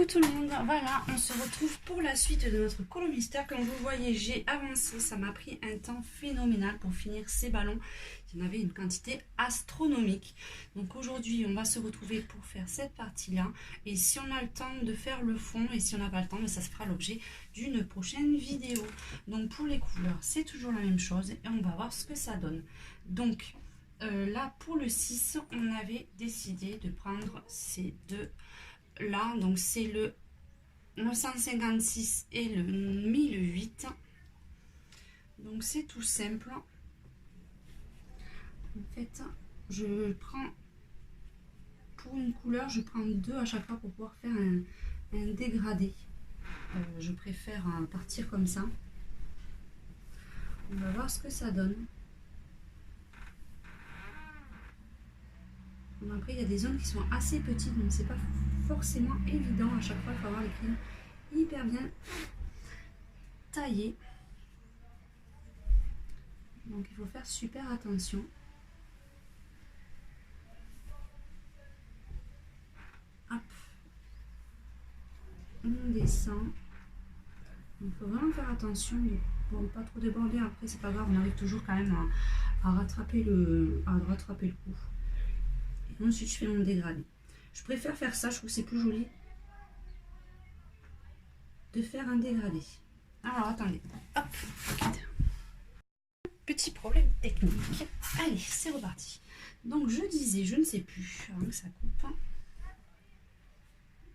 tout le monde, voilà, on se retrouve pour la suite de notre colo mystère. Comme vous voyez, j'ai avancé, ça m'a pris un temps phénoménal pour finir ces ballons. Il y en avait une quantité astronomique. Donc aujourd'hui, on va se retrouver pour faire cette partie-là. Et si on a le temps de faire le fond, et si on n'a pas le temps, ça se fera l'objet d'une prochaine vidéo. Donc pour les couleurs, c'est toujours la même chose et on va voir ce que ça donne. Donc là, pour le 6, on avait décidé de prendre ces deux là, donc c'est le 956 et le 1008. Donc c'est tout simple. En fait, je prends pour une couleur, je prends deux à chaque fois pour pouvoir faire un dégradé. Je préfère partir comme ça. On va voir ce que ça donne. Donc après, il y a des zones qui sont assez petites, donc c'est pas forcément évident à chaque fois. Il faut avoir les crayons hyper bien taillés. Donc il faut faire super attention. Hop. On descend. Il faut vraiment faire attention de ne pas trop déborder. Après, c'est pas grave, on arrive toujours quand même à rattraper le coup. Et ensuite, je fais mon dégradé. Je préfère faire ça, je trouve que c'est plus joli de faire un dégradé. Alors, attendez. Hop. Petit problème technique. Allez, c'est reparti. Donc, je disais, je ne sais plus, avant que ça coupe.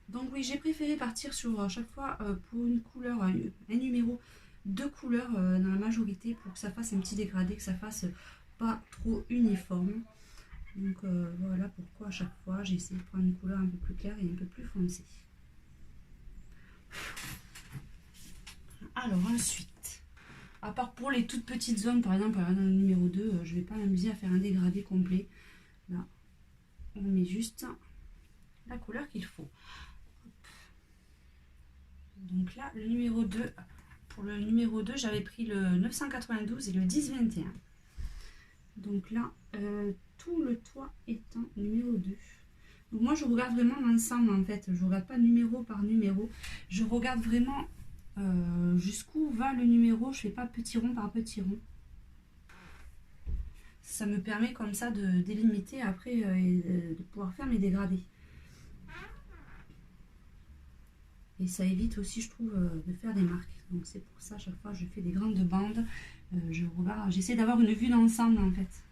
Donc oui, j'ai préféré partir sur chaque fois pour une couleur, un numéro, deux couleurs dans la majorité pour que ça fasse un petit dégradé, que ça fasse pas trop uniforme. Donc voilà pourquoi à chaque fois j'ai essayé de prendre une couleur un peu plus claire et un peu plus foncée. Alors ensuite, à part pour les toutes petites zones, par exemple dans le numéro 2, je ne vais pas m'amuser à faire un dégradé complet. Là, on met juste la couleur qu'il faut. Donc là, le numéro 2, pour le numéro 2, j'avais pris le 992 et le 1021. Donc là, tout le toit est en numéro 2. Donc moi, je regarde vraiment l'ensemble en fait. Je ne regarde pas numéro par numéro. Je regarde vraiment jusqu'où va le numéro. Je ne fais pas petit rond par petit rond. Ça me permet comme ça de délimiter après et de pouvoir faire mes dégradés. Et ça évite aussi, je trouve, de faire des marques. Donc c'est pour ça, à chaque fois, je fais des grandes bandes. Je regarde, j'essaie d'avoir une vue d'ensemble, en fait.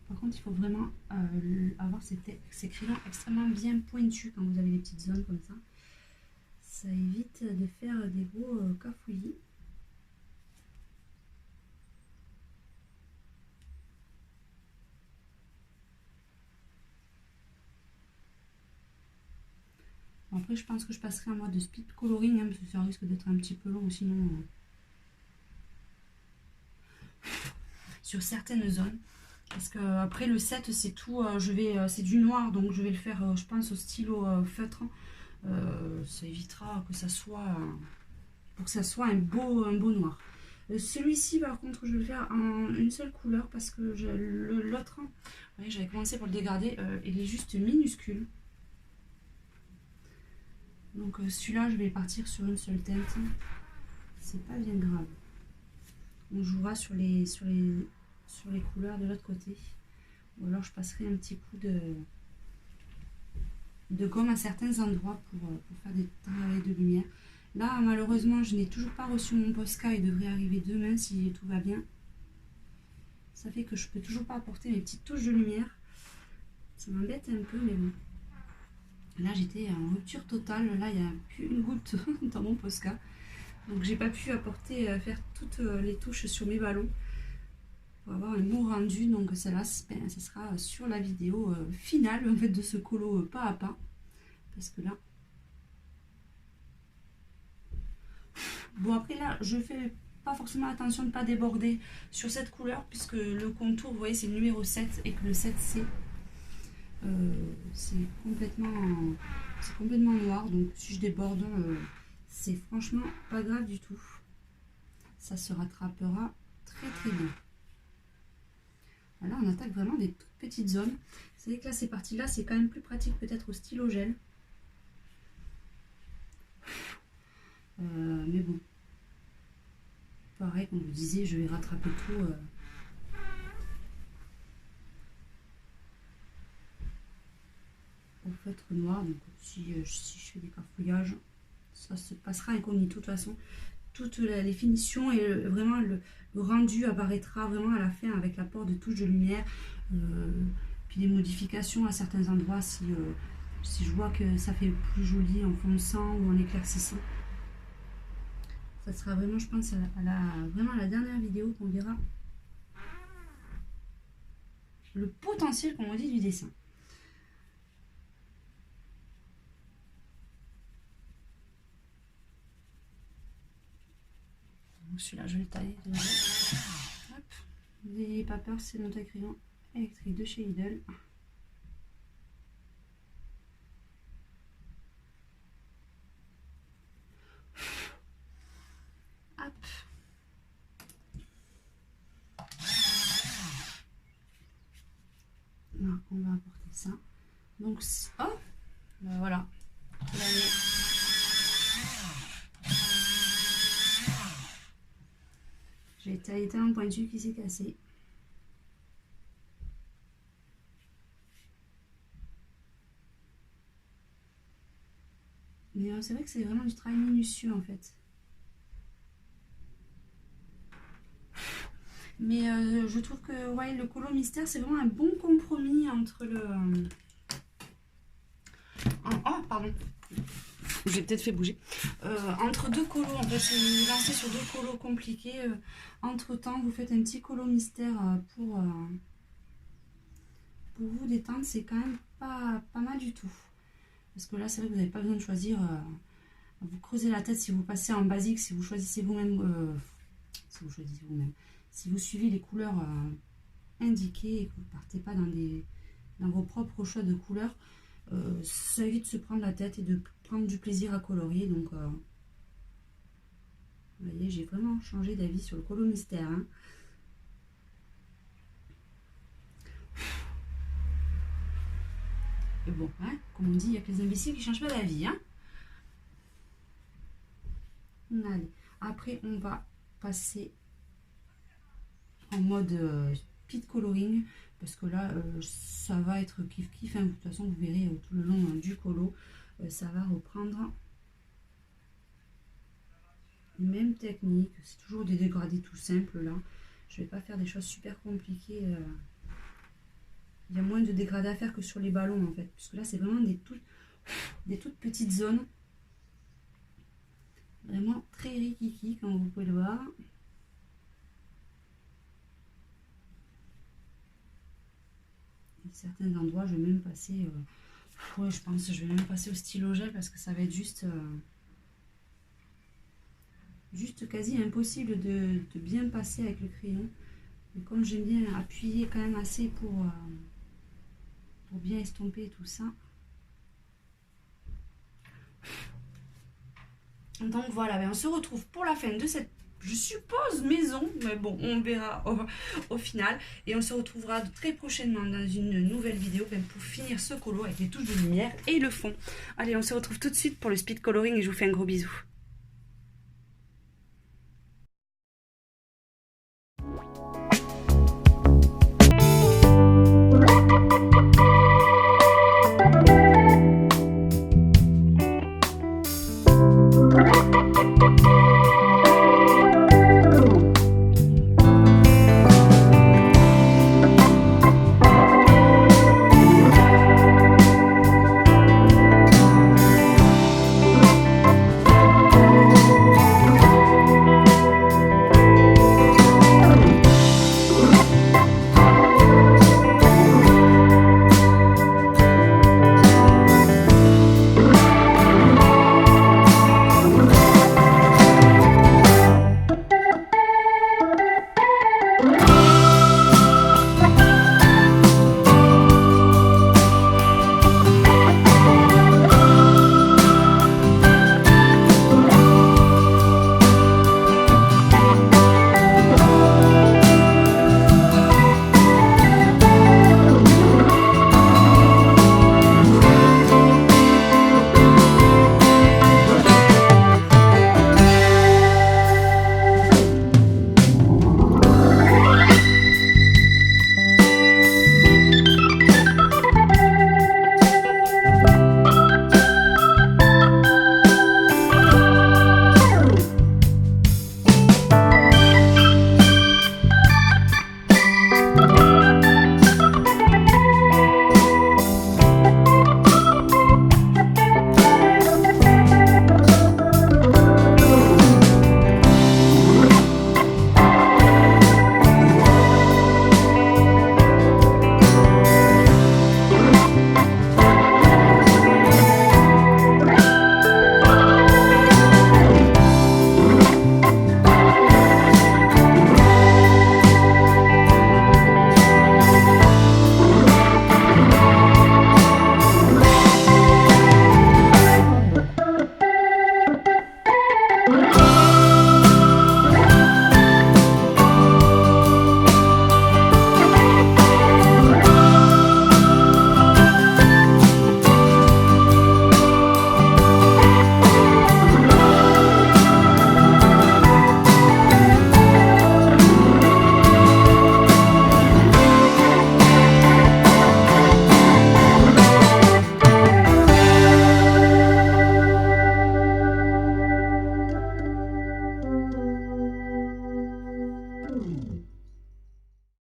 Par contre, il faut vraiment avoir ces crayons extrêmement bien pointus quand vous avez des petites zones comme ça. Ça évite de faire des gros cafouillis. Après, je pense que je passerai en mode speed coloring, hein, parce que ça risque d'être un petit peu long, sinon sur certaines zones. Parce que après le 7, c'est tout, c'est du noir, donc je vais le faire, je pense, au stylo feutre. Ça évitera que ça soit, pour que ça soit un beau noir. Celui-ci, par contre, je vais le faire en une seule couleur parce que l'autre, j'avais commencé pour le dégrader, il est juste minuscule. Donc celui-là, je vais partir sur une seule teinte. C'est pas bien grave. On jouera sur les couleurs de l'autre côté. Ou alors je passerai un petit coup de gomme à certains endroits pour faire des travaux de lumière. Là, malheureusement, je n'ai toujours pas reçu mon Posca. Il devrait arriver demain si tout va bien. Ça fait que je peux toujours pas apporter mes petites touches de lumière. Ça m'embête un peu, mais bon. Là, j'étais en rupture totale. Là, il n'y a plus une goutte dans mon Posca. Donc, j'ai pas pu apporter, faire toutes les touches sur mes ballons pour avoir un beau rendu. Donc, celle-là, ça sera sur la vidéo finale en fait, de ce colo pas à pas. Parce que là... Bon, après, là, je fais pas forcément attention de ne pas déborder sur cette couleur puisque le contour, vous voyez, c'est le numéro 7 et que le 7, c'est complètement noir, donc si je déborde c'est franchement pas grave du tout, ça se rattrapera très très bien. Là, on attaque vraiment des toutes petites zones. Vous savez que là, ces parties-là, c'est quand même plus pratique peut-être au stylo gel. Mais bon. Pareil, comme je vous disais, je vais rattraper tout. Au feutre noir. Donc, si je fais des cafouillages, ça se passera incognito. De toute façon, toutes les finitions et vraiment le rendu apparaîtra vraiment à la fin avec l'apport de touches de lumière. Puis des modifications à certains endroits si je vois que ça fait plus joli en fonçant ou en éclaircissant. Ça sera vraiment, je pense, vraiment la dernière vidéo qu'on verra le potentiel, comme on dit, du dessin. Celui-là, je vais le tailler. Hop. N'ayez pas peur, c'est mon taille-crayon électrique de chez Lidl. Hop. Là, on va apporter ça. Donc, oh, ben voilà. J'ai taillé tellement pointu qui s'est cassé. Mais c'est vrai que c'est vraiment du travail minutieux en fait. Mais je trouve que ouais, le colo mystère, c'est vraiment un bon compromis entre le... Oh, pardon. J'ai peut-être fait bouger. Entre deux colos, en fait, si vous vous lancez sur deux colos compliqués, entre temps, vous faites un petit colo mystère pour vous détendre. C'est quand même pas mal du tout. Parce que là, c'est vrai que vous n'avez pas besoin de choisir. Vous creusez la tête si vous passez en basique, si vous choisissez vous-même. Si vous suivez les couleurs indiquées et que vous ne partez pas dans vos propres choix de couleurs, ça évite de se prendre la tête et de prendre du plaisir à colorier. Donc, vous voyez, j'ai vraiment changé d'avis sur le colo mystère. Hein. Et bon, hein, comme on dit, il n'y a que les imbéciles qui ne changent pas d'avis. Hein. Allez. Après, on va passer en mode speed coloring parce que là ça va être kiff kiff hein. De toute façon vous verrez tout le long du colo ça va reprendre les mêmes techniques, c'est toujours des dégradés tout simples là, je vais pas faire des choses super compliquées, il y a moins de dégradés à faire que sur les ballons en fait, puisque là c'est vraiment des toutes petites zones, vraiment très rikiki comme vous pouvez le voir. Certains endroits je vais même passer ouais, je pense que je vais même passer au stylo gel parce que ça va être juste quasi impossible de bien passer avec le crayon. Mais comme j'aime bien appuyer quand même assez pour bien estomper tout ça, donc voilà, on se retrouve pour la fin de cette, je suppose, maison, mais bon, on verra au final. Et on se retrouvera très prochainement dans une nouvelle vidéo pour finir ce colo avec les touches de lumière et le fond. Allez, on se retrouve tout de suite pour le speed coloring et je vous fais un gros bisou.